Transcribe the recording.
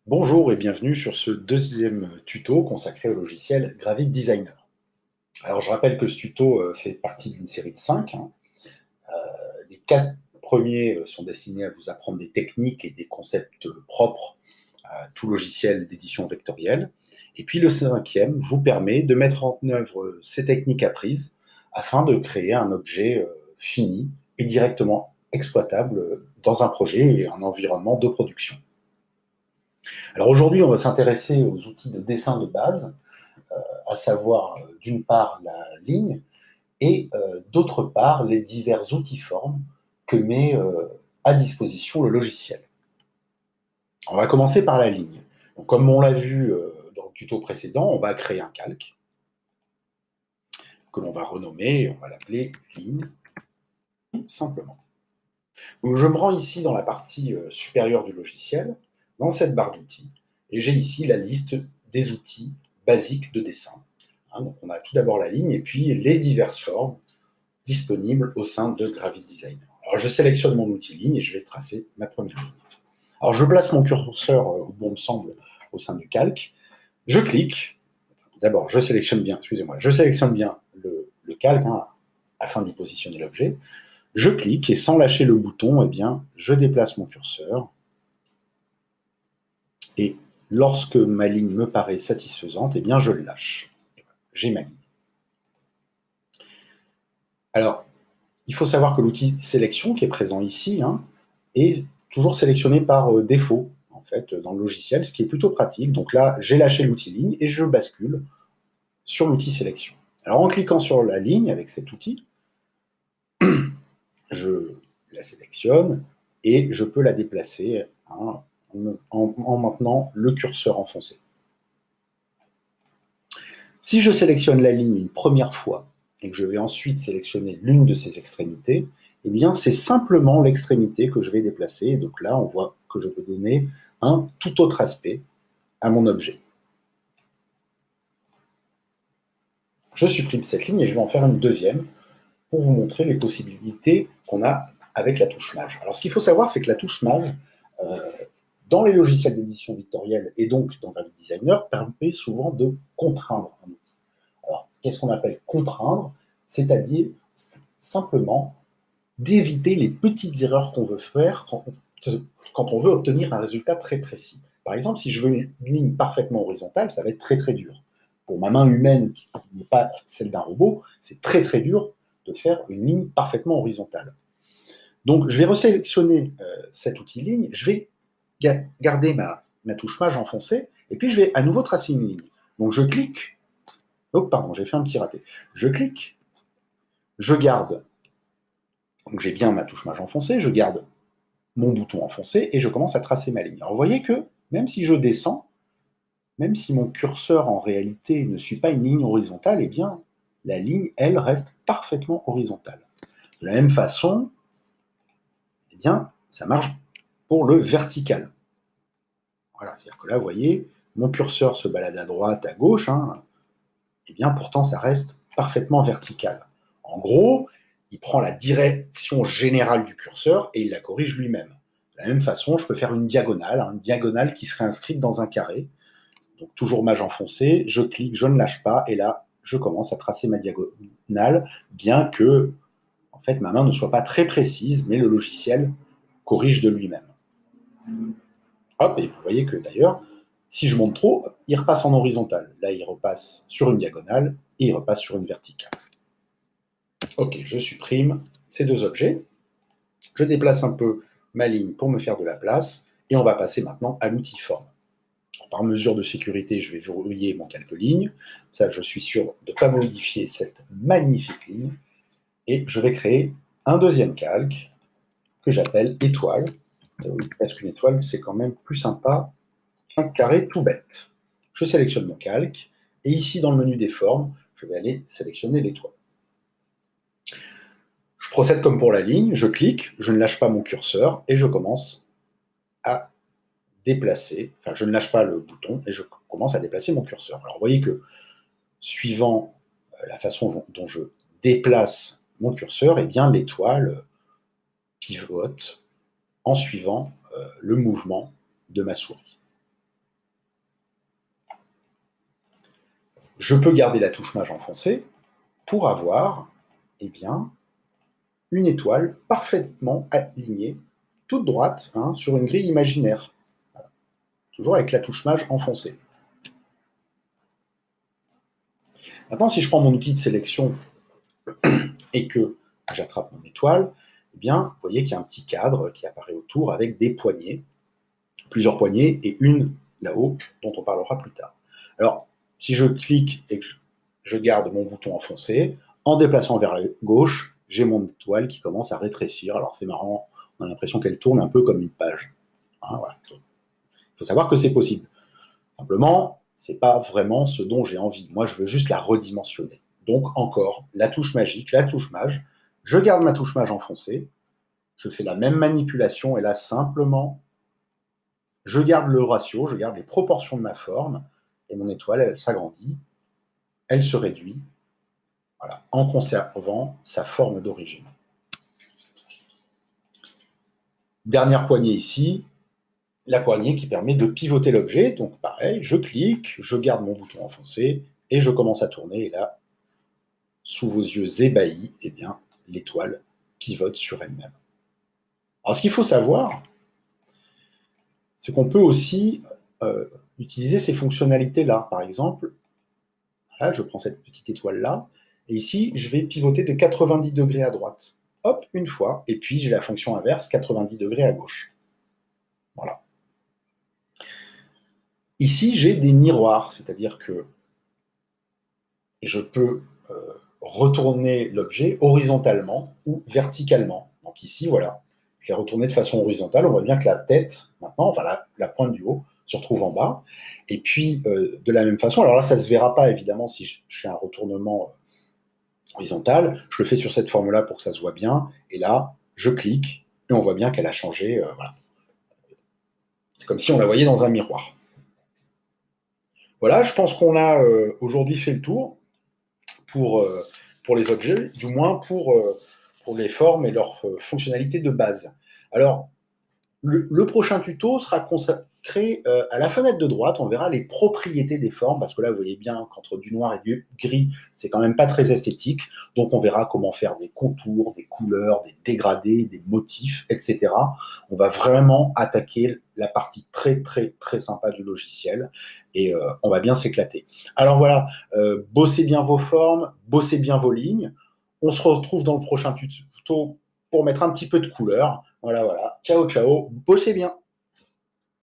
Bonjour et bienvenue sur ce deuxième tuto consacré au logiciel Gravit Designer. Alors je rappelle que ce tuto fait partie d'une série de 5. Les 4 premiers sont destinés à vous apprendre des techniques et des concepts propres à tout logiciel d'édition vectorielle. Et puis le cinquième vous permet de mettre en œuvre ces techniques apprises afin de créer un objet fini et directement exploitable dans un projet et un environnement de production. Alors aujourd'hui, on va s'intéresser aux outils de dessin de base, à savoir d'une part la ligne et d'autre part les divers outils formes que met à disposition le logiciel. On va commencer par la ligne. Donc, comme on l'a vu dans le tuto précédent, on va créer un calque que l'on va renommer, et on va l'appeler ligne, tout simplement. Donc, je me rends ici dans la partie supérieure du logiciel, dans cette barre d'outils, et j'ai ici la liste des outils basiques de dessin. Donc on a tout d'abord la ligne et puis les diverses formes disponibles au sein de Gravit Designer. Alors je sélectionne mon outil ligne et je vais tracer ma première ligne. Alors je place mon curseur où bon me semble au sein du calque. Je clique. D'abord, je sélectionne bien le calque afin d'y positionner l'objet. Je clique et sans lâcher le bouton, eh bien, je déplace mon curseur. Et lorsque ma ligne me paraît satisfaisante, eh bien, je le lâche. J'ai ma ligne. Alors, il faut savoir que l'outil sélection qui est présent ici est toujours sélectionné par défaut en fait, dans le logiciel, ce qui est plutôt pratique. Donc là, j'ai lâché l'outil ligne et je bascule sur l'outil sélection. Alors en cliquant sur la ligne avec cet outil, je la sélectionne et je peux la déplacer en maintenant le curseur enfoncé. Si je sélectionne la ligne une première fois et que je vais ensuite sélectionner l'une de ses extrémités, eh bien, c'est simplement l'extrémité que je vais déplacer. Et donc là, on voit que je peux donner un tout autre aspect à mon objet. Je supprime cette ligne et je vais en faire une deuxième pour vous montrer les possibilités qu'on a avec la touche Maj. Alors, ce qu'il faut savoir, c'est que la touche Maj, dans les logiciels d'édition vectorielle et donc dans Gravit Designer, permet souvent de contraindre un outil. Alors, qu'est-ce qu'on appelle contraindre? C'est-à-dire simplement d'éviter les petites erreurs qu'on veut faire quand on veut obtenir un résultat très précis. Par exemple, si je veux une ligne parfaitement horizontale, ça va être très très dur. Pour ma main humaine, qui n'est pas celle d'un robot, c'est très très dur de faire une ligne parfaitement horizontale. Donc, je vais resélectionner cet outil ligne, je vais garder ma touche Maj enfoncée, et puis je vais à nouveau tracer une ligne. Donc, je clique. Oh, pardon, j'ai fait un petit raté. Je clique, je garde. Donc, j'ai bien ma touche Maj enfoncée, je garde mon bouton enfoncé et je commence à tracer ma ligne. Alors, vous voyez que même si je descends, même si mon curseur en réalité ne suit pas une ligne horizontale, eh bien, la ligne, elle, reste parfaitement horizontale. De la même façon, eh bien, ça marche pour le vertical. Voilà, c'est-à-dire que là, vous voyez, mon curseur se balade à droite, à gauche, et bien pourtant, ça reste parfaitement vertical. En gros, il prend la direction générale du curseur et il la corrige lui-même. De la même façon, je peux faire une diagonale qui serait inscrite dans un carré. Donc toujours Maj enfoncé, je clique, je ne lâche pas, et là, je commence à tracer ma diagonale, bien que en fait, ma main ne soit pas très précise, mais le logiciel corrige de lui-même. Hop, et vous voyez que d'ailleurs, si je monte trop, il repasse en horizontal. Là, il repasse sur une diagonale et il repasse sur une verticale. Ok, je supprime ces deux objets. Je déplace un peu ma ligne pour me faire de la place et on va passer maintenant à l'outil forme. Par mesure de sécurité, je vais verrouiller mon calque ligne. Ça, je suis sûr de ne pas modifier cette magnifique ligne. Et je vais créer un deuxième calque que j'appelle étoile. Parce qu'une étoile, c'est quand même plus sympa qu'un carré tout bête. Je sélectionne mon calque et ici, dans le menu des formes, je vais aller sélectionner l'étoile. Je procède comme pour la ligne, je clique, je ne lâche pas mon curseur et je commence à déplacer, enfin je ne lâche pas le bouton et je commence à déplacer mon curseur. Alors vous voyez que suivant la façon dont je déplace mon curseur, eh bien l'étoile pivote en suivant le mouvement de ma souris. je peux garder la touche mage enfoncée pour avoir, eh bien, une étoile parfaitement alignée, toute droite, hein, sur une grille imaginaire. Voilà. Toujours avec la touche mage enfoncée. Maintenant, si je prends mon outil de sélection et que j'attrape mon étoile, eh bien, vous voyez qu'il y a un petit cadre qui apparaît autour avec des poignées, plusieurs poignées et une là-haut dont on parlera plus tard. Alors, si je clique et que je garde mon bouton enfoncé, en déplaçant vers la gauche, j'ai mon étoile qui commence à rétrécir. Alors c'est marrant, on a l'impression qu'elle tourne un peu comme une page. Hein, voilà. Il faut savoir que c'est possible. Simplement, ce n'est pas vraiment ce dont j'ai envie. Moi, je veux juste la redimensionner. Donc encore, la touche magique, la touche mage. Je garde ma touche mage enfoncée. Je fais la même manipulation et là, simplement, je garde le ratio, je garde les proportions de ma forme et mon étoile, elle s'agrandit, elle se réduit, voilà, en conservant sa forme d'origine. Dernière poignée ici, la poignée qui permet de pivoter l'objet. Donc pareil, je clique, je garde mon bouton enfoncé et je commence à tourner. Et là, sous vos yeux ébahis, eh bien, l'étoile pivote sur elle-même. Alors ce qu'il faut savoir, c'est qu'on peut aussi utiliser ces fonctionnalités-là. Par exemple, là, je prends cette petite étoile-là, et ici, je vais pivoter de 90 degrés à droite. Hop, une fois, et puis j'ai la fonction inverse, 90 degrés à gauche. Voilà. Ici, j'ai des miroirs, c'est-à-dire que je peux retourner l'objet horizontalement ou verticalement. Donc ici, voilà, je l'ai retourné de façon horizontale. On voit bien que la tête, maintenant, enfin la pointe du haut, se retrouve en bas. Et puis, de la même façon, alors là, ça ne se verra pas, évidemment, si je fais un retournement horizontal. Je le fais sur cette forme-là pour que ça se voit bien. Et là, je clique et on voit bien qu'elle a changé. Voilà. C'est comme si on la voyait dans un miroir. Voilà, je pense qu'on a aujourd'hui fait le tour pour les objets, du moins pour les formes et leurs fonctionnalités de base. Alors, le prochain tuto sera consacré à la fenêtre de droite. On verra les propriétés des formes, parce que là, vous voyez bien qu'entre du noir et du gris, c'est quand même pas très esthétique. Donc, on verra comment faire des contours, des couleurs, des dégradés, des motifs, etc. On va vraiment attaquer la partie très, très, très sympa du logiciel et on va bien s'éclater. Alors voilà, bossez bien vos formes, bossez bien vos lignes. On se retrouve dans le prochain tuto pour mettre un petit peu de couleur. Voilà, voilà. Ciao, ciao. Bossez bien.